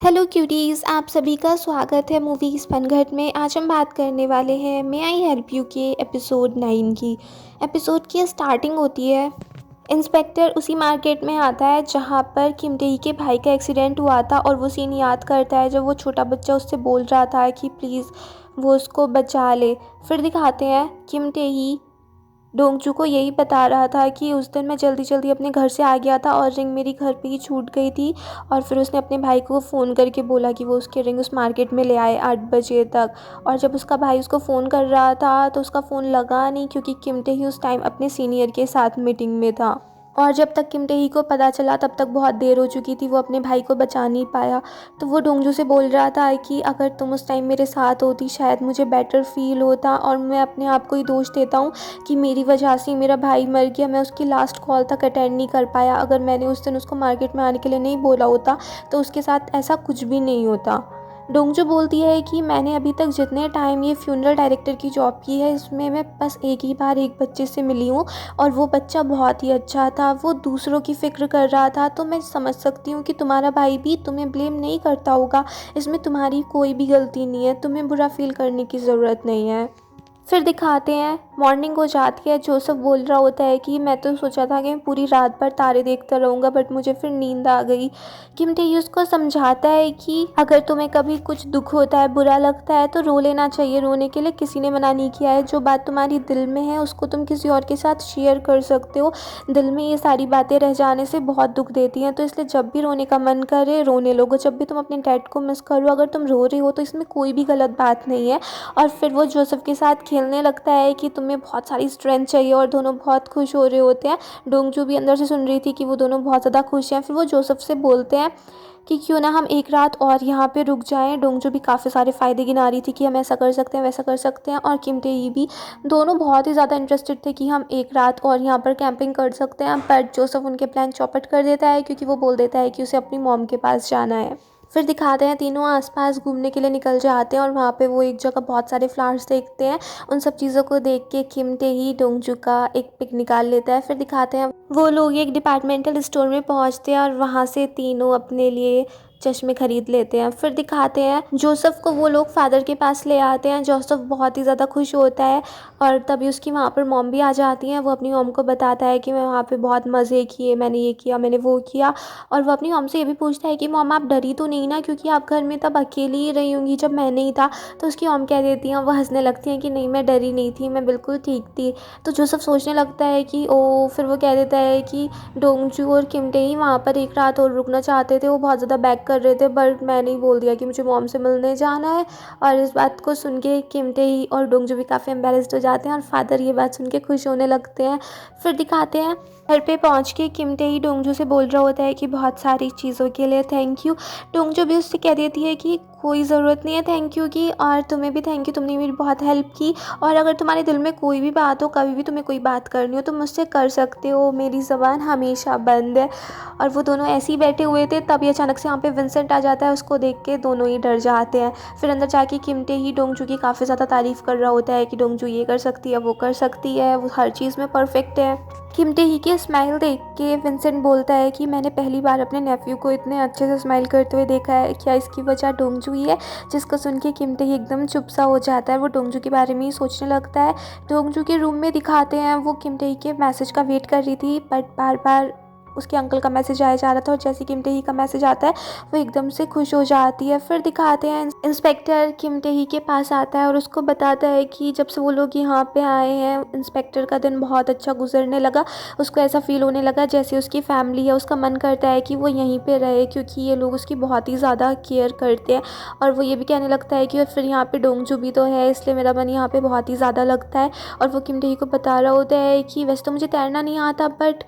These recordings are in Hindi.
हेलो क्यूटीज़, आप सभी का स्वागत है मूवीज़ फनघट में। आज हम बात करने वाले हैं मे आई हेल्प यू के एपिसोड 9 की। एपिसोड की स्टार्टिंग होती है, इंस्पेक्टर उसी मार्केट में आता है जहाँ पर किम टेही के भाई का एक्सीडेंट हुआ था और वो सीन याद करता है जब वो छोटा बच्चा उससे बोल रहा था कि प्लीज़ वो उसको बचा ले। फिर दिखाते हैं किम टेही डोंगजू को यही बता रहा था कि उस दिन मैं जल्दी जल्दी अपने घर से आ गया था और रिंग मेरी घर पे ही छूट गई थी। और फिर उसने अपने भाई को फ़ोन करके बोला कि वो उसकी रिंग उस मार्केट में ले आए 8 बजे तक। और जब उसका भाई उसको फ़ोन कर रहा था तो उसका फ़ोन लगा नहीं, क्योंकि किम टेही उस टाइम अपने सीनियर के साथ मीटिंग में था। और जब तक किम टेही को पता चला तब तक बहुत देर हो चुकी थी, वो अपने भाई को बचा नहीं पाया। तो वो डोंगजू से बोल रहा था कि अगर तुम उस टाइम मेरे साथ होती शायद मुझे बेटर फील होता। और मैं अपने आप को ही दोष देता हूँ कि मेरी वजह से मेरा भाई मर गया, मैं उसकी लास्ट कॉल तक अटेंड नहीं कर पाया। अगर मैंने उस दिन उसको मार्केट में आने के लिए नहीं बोला होता तो उसके साथ ऐसा कुछ भी नहीं होता। डोंगजू बोलती है कि मैंने अभी तक जितने टाइम ये फ्यूनरल डायरेक्टर की जॉब की है इसमें मैं बस एक ही बार एक बच्चे से मिली हूँ और वो बच्चा बहुत ही अच्छा था, वो दूसरों की फ़िक्र कर रहा था। तो मैं समझ सकती हूँ कि तुम्हारा भाई भी तुम्हें ब्लेम नहीं करता होगा, इसमें तुम्हारी कोई भी गलती नहीं है, तुम्हें बुरा फील करने की ज़रूरत नहीं है। फिर दिखाते हैं मॉर्निंग हो जाती है, जोसेफ बोल रहा होता है कि मैं तो सोचा था कि मैं पूरी रात भर तारे देखता रहूँगा बट मुझे फिर नींद आ गई। किम टेही उसको समझाता है कि अगर तुम्हें कभी कुछ दुख होता है, बुरा लगता है तो रो लेना चाहिए, रोने के लिए किसी ने मना नहीं किया है। जो बात तुम्हारी दिल में है उसको तुम किसी और के साथ शेयर कर सकते हो, दिल में ये सारी बातें रह जाने से बहुत दुख देती हैं। तो इसलिए जब भी रोने का मन करे रोने लोगो, जब भी तुम अपने डैड को मिस करो अगर तुम रो रहे हो तो इसमें कोई भी गलत बात नहीं है। और फिर वो जोसेफ के साथ खेलने लगता है कि तुम्हें बहुत सारी स्ट्रेंथ चाहिए और दोनों बहुत खुश हो रहे होते हैं। डोंगजू भी अंदर से सुन रही थी कि वो दोनों बहुत ज़्यादा खुश हैं। फिर वो जोसेफ से बोलते हैं कि क्यों ना हम एक रात और यहाँ पे रुक जाएं। डोंगजू भी काफ़ी सारे फ़ायदे गिना रही थी कि हम ऐसा कर सकते हैं वैसा कर सकते हैं, और किम टेही भी दोनों बहुत ही ज़्यादा इंटरेस्टेड थे कि हम एक रात और यहाँ पर कैंपिंग कर सकते हैं। बट जोसेफ उनके प्लान चौपट कर देता है क्योंकि वो बोल देता है कि उसे अपनी मॉम के पास जाना है। फिर दिखाते हैं तीनों आसपास घूमने के लिए निकल जाते हैं और वहाँ पे वो एक जगह बहुत सारे फ्लावर्स देखते हैं। उन सब चीज़ों को देख के किम टेही डोंगजू का एक पिक निकाल लेता है। फिर दिखाते हैं वो लोग एक डिपार्टमेंटल स्टोर में पहुँचते हैं और वहाँ से तीनों अपने लिए चश्मे खरीद लेते हैं। फिर दिखाते हैं जोसेफ को वो लोग फादर के पास ले आते हैं। जोसेफ बहुत ही ज़्यादा खुश होता है और तभी उसकी वहाँ पर मॉम भी आ जाती हैं। वो अपनी मॉम को बताता है कि मैं वहाँ पे बहुत मज़े किए, मैंने ये किया मैंने वो किया। और वो अपनी मॉम से ये भी पूछता है कि मॉम आप डरी तो नहीं ना, क्योंकि आप घर में तब अकेली ही रही होंगी जब मैं नहीं था। तो उसकी मॉम कह देती हैं, वो हंसने लगती हैं कि नहीं मैं डरी नहीं थी, मैं बिल्कुल ठीक थी। तो जोसेफ सोचने लगता है कि ओ, फिर वो कह देता है कि डोंगजू और किम टेही वहाँ पर एक रात और रुकना चाहते थे, वो बहुत ज़्यादा बैक कर रहे थे बट मैंने ही बोल दिया कि मुझे मॉम से मिलने जाना है। और इस बात को सुन के किम टेही और डोंगजू भी काफ़ी एम्बेरस्ड हो जाते हैं और फादर ये बात सुन के खुश होने लगते हैं। फिर दिखाते हैं घर पे पहुंच के किम टेही डोंगजू से बोल रहा होता है कि बहुत सारी चीज़ों के लिए थैंक यू। डोंगजू भी उससे कह देती है कि कोई ज़रूरत नहीं है थैंक यू की, और तुम्हें भी थैंक यू, तुमने मेरी बहुत हेल्प की। और अगर तुम्हारे दिल में कोई भी बात हो, कभी भी तुम्हें कोई बात करनी हो तो मुझसे कर सकते हो, मेरी ज़बान हमेशा बंद है। और वो दोनों ऐसे ही बैठे हुए थे तभी अचानक से यहाँ पे विंसेंट आ जाता है। उसको देख के दोनों ही डर जाते हैं। फिर अंदर जाके किम टेही डोंगजू की काफ़ी ज़्यादा तारीफ़ कर रहा होता है कि डोंगजू ये कर सकती है वो कर सकती है, वो हर चीज़ में परफेक्ट है। किम टेही की स्माइल देख के विंसेंट बोलता है कि मैंने पहली बार अपने नेफ्यू को इतने अच्छे से स्माइल करते हुए देखा है, क्या इसकी वजह डोंगजू ही है? जिसको सुन के किम टेही एकदम चुप सा हो जाता है, वो डोंगजू के बारे में ही सोचने लगता है। डोंगजू के रूम में दिखाते हैं वो किम टेही के मैसेज का वेट कर रही थी बट बार बार उसके अंकल का मैसेज आया जा रहा था और जैसे किम टेही का मैसेज आता है वो एकदम से खुश हो जाती है। फिर दिखाते हैं इंस्पेक्टर किम टेही के पास आता है और उसको बताता है कि जब से वो लोग यहाँ पे आए हैं इंस्पेक्टर का दिन बहुत अच्छा गुजरने लगा। उसको ऐसा फील होने लगा जैसे उसकी फैमिली है, उसका मन करता है कि वो यहीं पे रहे क्योंकि ये लोग उसकी बहुत ही ज़्यादा केयर करते हैं। और वो ये भी कहने लगता है कि और फिर यहाँ पे डोंगजू भी तो है इसलिए मेरा मन यहाँ पे बहुत ही ज़्यादा लगता है। और वो किम टेही को बता रहा होता है कि वैसे तो मुझे तैरना नहीं आता बट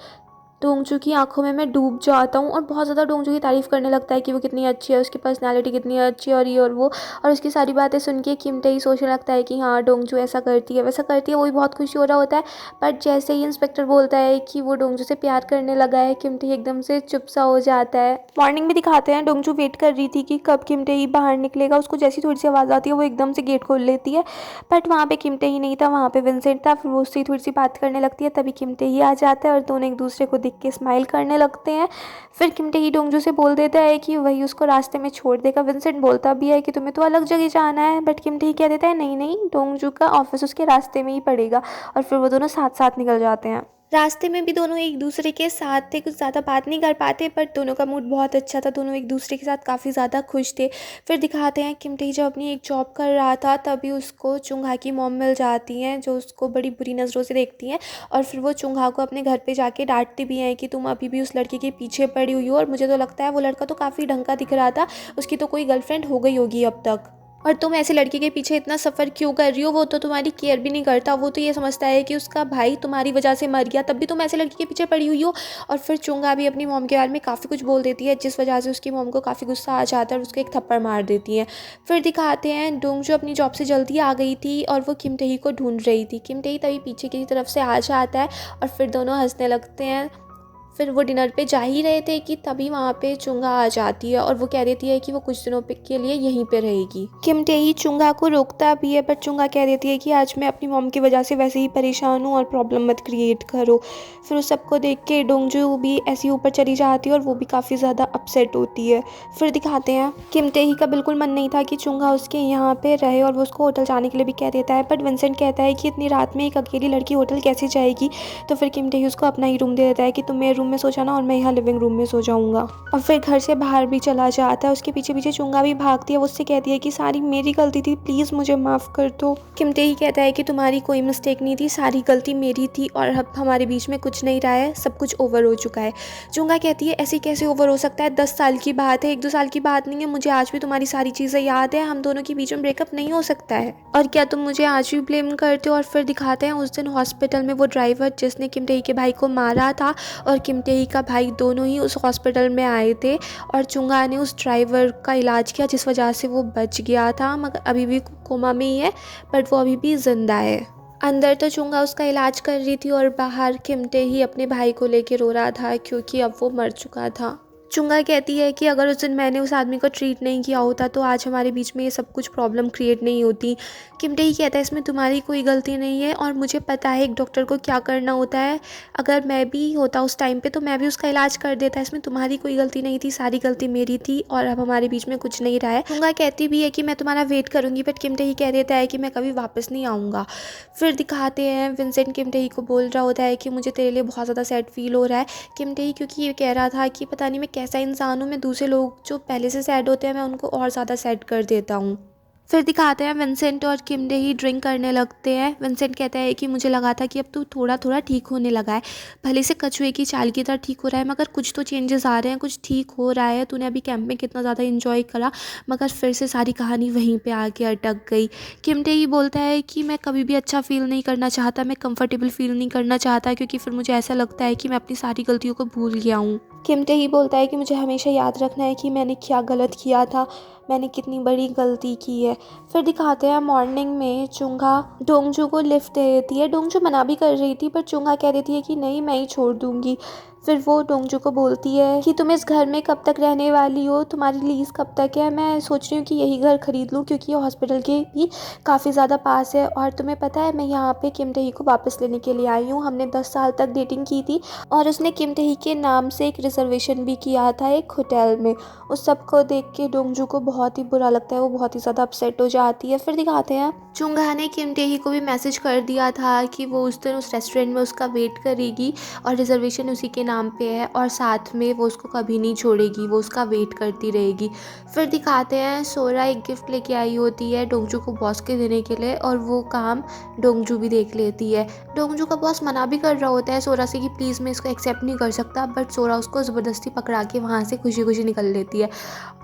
डोंगजू की आंखों में मैं डूब जाता हूँ। और बहुत ज़्यादा डोंगजू की तारीफ़ करने लगता है कि वो कितनी अच्छी है, उसकी पर्सनालिटी कितनी अच्छी है और ये और वो। और उसकी सारी बातें सुन के किम टेही सोचने लगता है कि हाँ डोंगजू ऐसा करती है वैसा करती है, वो भी बहुत खुशी हो रहा होता है। बट जैसे ही इंस्पेक्टर बोलता है कि वो डोंगजू से प्यार करने लगा है किम टेही एकदम से चुप सा हो जाता है। मॉर्निंग में दिखाते हैं डोंगजू वेट कर रही थी कि कब किम टेही बाहर निकलेगा, उसको जैसी थोड़ी सी आवाज़ आती है वो एकदम से गेट खोल लेती है। बट वहाँ पे किम टेही नहीं था, वहाँ पे विंसेंट था। फिर वो उससे थोड़ी सी बात करने लगती है तभी किम टेही आ जाता है और दोनों एक दूसरे को देख के स्माइल करने लगते हैं। फिर किम टेही डोंगजू से बोल देता है कि वही उसको रास्ते में छोड़ देगा। विंसेंट बोलता भी है कि तुम्हें तो अलग जगह जाना है, बट किम टेही कह देता है नहीं नहीं, डोंगजू का ऑफिस उसके रास्ते में ही पड़ेगा। और फिर वो दोनों साथ साथ निकल जाते हैं। रास्ते में भी दोनों एक दूसरे के साथ थे, कुछ ज़्यादा बात नहीं कर पाते, बट दोनों का मूड बहुत अच्छा था, दोनों एक दूसरे के साथ काफ़ी ज़्यादा खुश थे। फिर दिखाते हैं किम टेही जब अपनी एक जॉब कर रहा था तभी उसको चुंगा की मॉम मिल जाती हैं, जो उसको बड़ी बुरी नज़रों से देखती हैं। और फिर वो चुंगा को अपने घर पे जाके डांटती भी हैं कि तुम अभी भी उस लड़के के पीछे पड़ी हुई हो, और मुझे तो लगता है वो लड़का तो काफ़ी ढंग का दिख रहा था, उसकी तो कोई गर्लफ्रेंड हो गई होगी अब तक, और तुम ऐसे लड़के के पीछे इतना सफ़र क्यों कर रही हो, वो तो तुम्हारी केयर भी नहीं करता, वो तो ये समझता है कि उसका भाई तुम्हारी वजह से मर गया, तब भी तुम ऐसे लड़के के पीछे पड़ी हुई हो। और फिर चुंगा भी अपनी मॉम के बारे में काफ़ी कुछ बोल देती है, जिस वजह से उसकी मॉम को काफ़ी गुस्सा आ जाता है और उसको एक थप्पड़ मार देती है। फिर दिखाते हैं डोंगजू अपनी जॉब से जल्दी आ गई थी और वो किम टेही को ढूंढ रही थी। किम टेही तभी पीछे की तरफ से आ जाता है और फिर दोनों हंसने लगते हैं। फिर वो डिनर पे जा ही रहे थे कि तभी वहाँ पे चुंगा आ जाती है और वो कह देती है कि वो कुछ दिनों के लिए यहीं पे रहेगी। किम टेही चुंगा को रोकता भी है, बट चुंगा कह देती है कि आज मैं अपनी मॉम की वजह से वैसे ही परेशान हूँ और प्रॉब्लम मत क्रिएट करो। फिर उस सबको देख के डोंगजू भी ऐसी ऊपर चली जाती है और वो भी काफ़ी ज़्यादा अपसेट होती है। फिर दिखाते हैं किम टेही का बिल्कुल मन नहीं था कि चुंगा उसके यहाँ पे रहे और वो उसको होटल जाने के लिए भी कह देता है, बट विंसेंट कहता है कि इतनी रात में एक अकेली लड़की होटल कैसे जाएगी। तो फिर किम टेही उसको अपना ही रूम दे देता है कि तुम मेरे रूम में सो जाना और मैं यहाँ लिविंग रूम में सो जाऊँगा। और फिर घर से बाहर भी चला जाता है, उसके पीछे पीछे चुंगा भी भागती है, वो उससे कहती है कि सारी मेरी गलती थी, प्लीज़ मुझे माफ़ कर दो। किम टेही कहता है कि तुम्हारी कोई मिस्टेक नहीं थी, सारी गलती मेरी थी और अब हमारे बीच में कुछ नहीं रहा है, सब कुछ ओवर हो चुका है। चुंगा कहती है ऐसे कैसे ओवर हो सकता है, 10 साल की बात है, 1-2 साल की बात नहीं है, मुझे आज भी तुम्हारी सारी चीज़ें याद है, हम दोनों के बीच में ब्रेकअप नहीं हो सकता है, और क्या तुम मुझे आज भी ब्लेम करते हो। और फिर दिखाते हैं उस दिन हॉस्पिटल में वो ड्राइवर जिसने किम टेही के भाई को मारा था और किम टेही का भाई दोनों ही उस हॉस्पिटल में आए थे और चुंगा ने उस ड्राइवर का इलाज किया जिस वजह से वो बच गया था, मगर अभी भी कोमा में ही है, बट वो अभी भी जिंदा है। अंदर तो चुंगा उसका इलाज कर रही थी और बाहर किम टेही अपने भाई को लेके रो रहा था क्योंकि अब वो मर चुका था। चुंगा कहती है कि अगर उस दिन मैंने उस आदमी को ट्रीट नहीं किया होता तो आज हमारे बीच में ये सब कुछ प्रॉब्लम क्रिएट नहीं होती। किम टेही कहता है इसमें तुम्हारी कोई गलती नहीं है और मुझे पता है एक डॉक्टर को क्या करना होता है, अगर मैं भी होता उस टाइम पे तो मैं भी उसका इलाज कर देता, इसमें तुम्हारी कोई गलती नहीं थी, सारी गलती मेरी थी और अब हमारे बीच में कुछ नहीं रहा है। चुंगा कहती भी है कि मैं तुम्हारा वेट करूँगी, बट किम टेही कह देता है कि मैं कभी वापस नहीं आऊँगा। फिर दिखाते हैं विंसेंट किम टेही को बोल रहा होता है कि मुझे तेरे लिए बहुत ज़्यादा सैड फील हो रहा है। किम टेही क्योंकि ये कह रहा था कि पता नहीं मैं कैसा इंसान हूँ, मैं दूसरे लोग जो पहले से सैड होते हैं मैं उनको और ज़्यादा सैड कर देता हूँ। फिर दिखाते हैं विंसेंट और किम टेही ड्रिंक करने लगते हैं। विंसेंट कहता है कि मुझे लगा था कि अब तू थोड़ा थोड़ा ठीक होने लगा है, भले से कछुए की चाल की तरह ठीक हो रहा है, मगर कुछ तो चेंजेस आ रहे हैं, कुछ ठीक हो रहा है, तूने अभी कैंप में कितना ज़्यादा इन्जॉय करा, मगर फिर से सारी कहानी वहीं पे आके अटक गई। किम टेही बोलता है कि मैं कभी भी अच्छा फील नहीं करना चाहता, मैं कंफर्टेबल फील नहीं करना चाहता, क्योंकि फिर मुझे ऐसा लगता है कि मैं अपनी सारी गलतियों को भूल गया हूँ। किम टेही बोलता है कि मुझे हमेशा याद रखना है कि मैंने क्या गलत किया था, मैंने कितनी बड़ी गलती की है। फिर दिखाते हैं मॉर्निंग में चुंगा डोंगजू को लिफ्ट दे देती है। डोंगजू मना भी कर रही थी पर चुंगा कह देती है कि नहीं, मैं ही छोड़ दूंगी। फिर वो डोंगजू को बोलती है कि तुम इस घर में कब तक रहने वाली हो, तुम्हारी लीज़ कब तक है। मैं सोच रही हूँ कि यही घर खरीद लूँ क्योंकि ये हॉस्पिटल के भी काफ़ी ज़्यादा पास है, और तुम्हें पता है मैं यहाँ पे किम टेही को वापस लेने के लिए आई हूँ। हमने 10 साल तक डेटिंग की थी और उसने किम टेही के नाम से एक रिजर्वेशन भी किया था एक होटल में। उस सब को देख के डोंगजू को बहुत ही बुरा लगता है, वो बहुत ही ज़्यादा अपसेट हो जाती है। फिर दिखाते हैं चुंगा ने किम टेही को भी मैसेज कर दिया था कि वो उस दिन उस रेस्टोरेंट में उसका वेट करेगी और रिजर्वेशन उसी के नाम पे है, और साथ में वो उसको कभी नहीं छोड़ेगी, वो उसका वेट करती रहेगी। फिर दिखाते हैं सोरा एक गिफ्ट लेके आई होती है डोंगजू को बॉस के देने के लिए, और वो काम डोंगजू भी देख लेती है। डोंगजू का बॉस मना भी कर रहा होता है सोरा से कि प्लीज़ मैं इसको एक्सेप्ट नहीं कर सकता, बट सोरा उसको ज़बरदस्ती पकड़ा के वहाँ से खुशी खुशी निकल लेती है,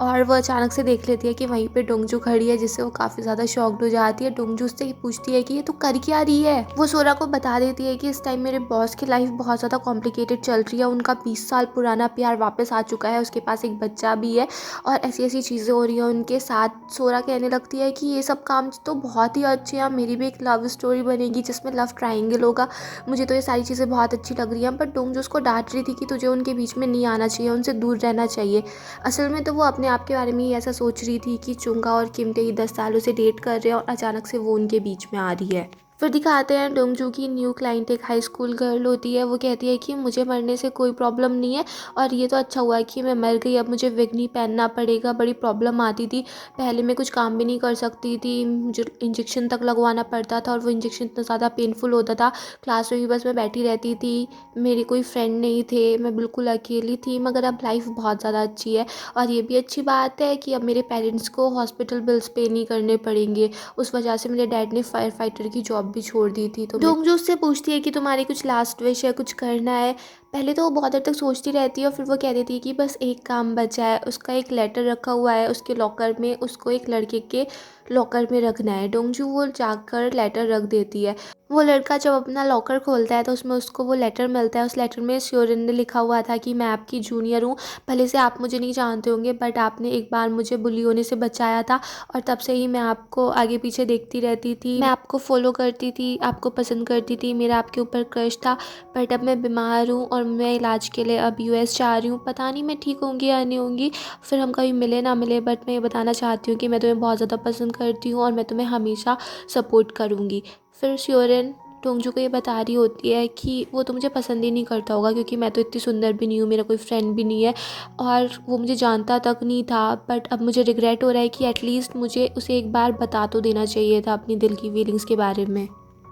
और वो अचानक से देख लेती है कि वहीं पे डोंगजू खड़ी है, जिससे वो काफ़ी ज़्यादा शॉक्ड हो जाती है। डोंगजू उससे पूछती है कि ये तू कर क्या रही है। वो सोरा को बता देती है कि इस टाइम मेरे बॉस की लाइफ बहुत ज़्यादा कॉम्प्लिकेटेड चल रही है, उनका 20 साल पुराना प्यार वापस आ चुका है, उसके पास एक बच्चा भी है और ऐसी ऐसी चीज़ें हो रही हैं उनके साथ। सोरा कहने लगती है कि ये सब काम तो बहुत ही अच्छे हैं, मेरी भी एक लव स्टोरी बनेगी जिसमें लव ट्रायंगल होगा, मुझे तो ये सारी चीज़ें बहुत अच्छी लग रही हैं। बट डोंगजू उसको डांट रही थी कि तुझे उनके बीच में नहीं आना चाहिए, उनसे दूर रहना चाहिए। असल में तो वो अपने आप के बारे में ही ऐसा सोच रही थी कि चुंगा और किम टेही 10 सालों से डेट कर रहे हैं और अचानक से वो उनके बीच में आ रही है। फिर दिखाते हैं डोंगजू की न्यू क्लाइंट एक हाई स्कूल गर्ल होती है। वो कहती है कि मुझे मरने से कोई प्रॉब्लम नहीं है और ये तो अच्छा हुआ है कि मैं मर गई, अब मुझे विग नहीं पहनना पड़ेगा। बड़ी प्रॉब्लम आती थी, पहले मैं कुछ काम भी नहीं कर सकती थी, मुझे इंजेक्शन तक लगवाना पड़ता था और वो इंजेक्शन इतना ज़्यादा पेनफुल होता था। क्लास में भी बस मैं बैठी रहती थी, मेरे कोई फ्रेंड नहीं थे, मैं बिल्कुल अकेली थी। मगर अब लाइफ बहुत ज़्यादा अच्छी है और ये भी अच्छी बात है कि अब मेरे पेरेंट्स को हॉस्पिटल बिल्स पे नहीं करने पड़ेंगे। उस वजह से मेरे डैड ने फायर फाइटर की जॉब भी छोड़ दी थी। तो डोंगजू उससे पूछती है कि तुम्हारी कुछ लास्ट विश है, कुछ करना है। पहले तो वो बहुत देर तक सोचती रहती है और फिर वो कह देती है कि बस एक काम बचा है। उसका एक लेटर रखा हुआ है उसके लॉकर में, उसको एक लड़के के लॉकर में रखना है। डोंगजू वो जाकर लेटर रख देती है। वो लड़का जब अपना लॉकर खोलता है तो उसमें उसको वो लेटर मिलता है। उस लेटर में स्योरन ने लिखा हुआ था कि मैं आपकी जूनियर हूँ, भले से आप मुझे नहीं जानते होंगे बट आपने एक बार मुझे बुली होने से बचाया था और तब से ही मैं आपको आगे पीछे देखती रहती थी, मैं आपको फॉलो करती थी, आपको पसंद करती थी, मेरा आपके ऊपर क्रश था। बट अब मैं बीमार हूँ और मैं इलाज के लिए अब यूएस जा रही हूँ, पता नहीं मैं ठीक होंगी या नहीं होंगी, फिर हम कभी मिले ना मिले, बट मैं ये बताना चाहती हूँ कि मैं तुम्हें बहुत ज़्यादा पसंद करती हूँ और मैं तुम्हें हमेशा सपोर्ट करूँगी। फिर स्योरन डोंगजू को ये बता रही होती है कि वो तो मुझे पसंद ही नहीं करता होगा क्योंकि मैं तो इतनी सुंदर भी नहीं हूँ, मेरा कोई फ्रेंड भी नहीं है और वो मुझे जानता तक नहीं था। बट अब मुझे रिग्रेट हो रहा है कि एटलीस्ट मुझे उसे एक बार बता तो देना चाहिए था अपनी दिल की फीलिंग्स के बारे में।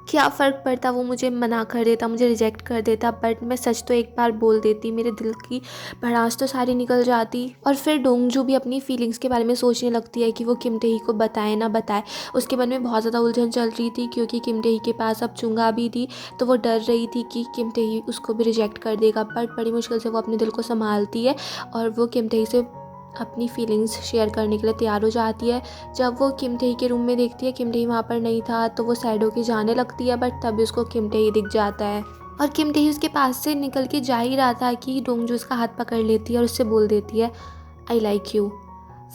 क्या फ़र्क पड़ता वो मुझे मना कर देता, मुझे रिजेक्ट कर देता, बट मैं सच तो एक बार बोल देती, मेरे दिल की भड़ास तो सारी निकल जाती। और फिर डोंगजू भी अपनी फीलिंग्स के बारे में सोचने लगती है कि वो किम टेही को बताए ना बताए। उसके मन में बहुत ज़्यादा उलझन चल रही थी क्योंकि किम टेही के पास अब चुंगा भी थी, तो वो डर रही थी कि किम टेही उसको भी रिजेक्ट कर देगा। बट बड़ी मुश्किल से वो अपने दिल को संभालती है और वो किम टेही से अपनी फीलिंग्स शेयर करने के लिए तैयार हो जाती है। जब वो किम टेही के रूम में देखती है किम टेही वहाँ पर नहीं था तो वो सैड होके जाने लगती है, बट तभी उसको किम टेही दिख जाता है और किम टेही उसके पास से निकल के जा ही रहा था कि डोंगजू उसका हाथ पकड़ लेती है और उससे बोल देती है आई लाइक यू।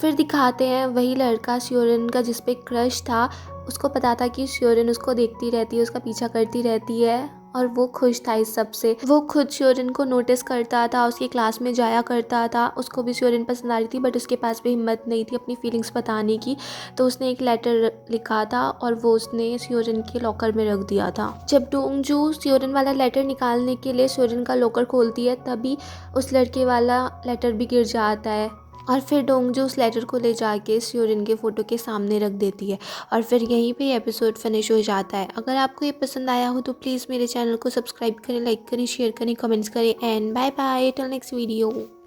फिर दिखाते हैं वही लड़का स्योरन का जिस पे क्रश था, उसको पता था कि स्योरन उसको देखती रहती है, उसका पीछा करती रहती है और वो खुश था इस सब से। वो खुद स्योरन को नोटिस करता था, उसकी क्लास में जाया करता था, उसको भी स्योरन पसंद आ रही थी बट उसके पास भी हिम्मत नहीं थी अपनी फीलिंग्स बताने की। तो उसने एक लेटर लिखा था और वो उसने स्योरन के लॉकर में रख दिया था। जब डोंगजू स्योरन वाला लेटर निकालने के लिए स्योरन का लॉकर खोलती है तभी उस लड़के वाला लेटर भी गिर जाता है और फिर डोंगजू उस लेटर को ले जाके स्योरन के फ़ोटो के सामने रख देती है और फिर यहीं पे एपिसोड फिनिश हो जाता है। अगर आपको ये पसंद आया हो तो प्लीज़ मेरे चैनल को सब्सक्राइब करें, लाइक करें, शेयर करें, कमेंट्स करें and bye bye till next video.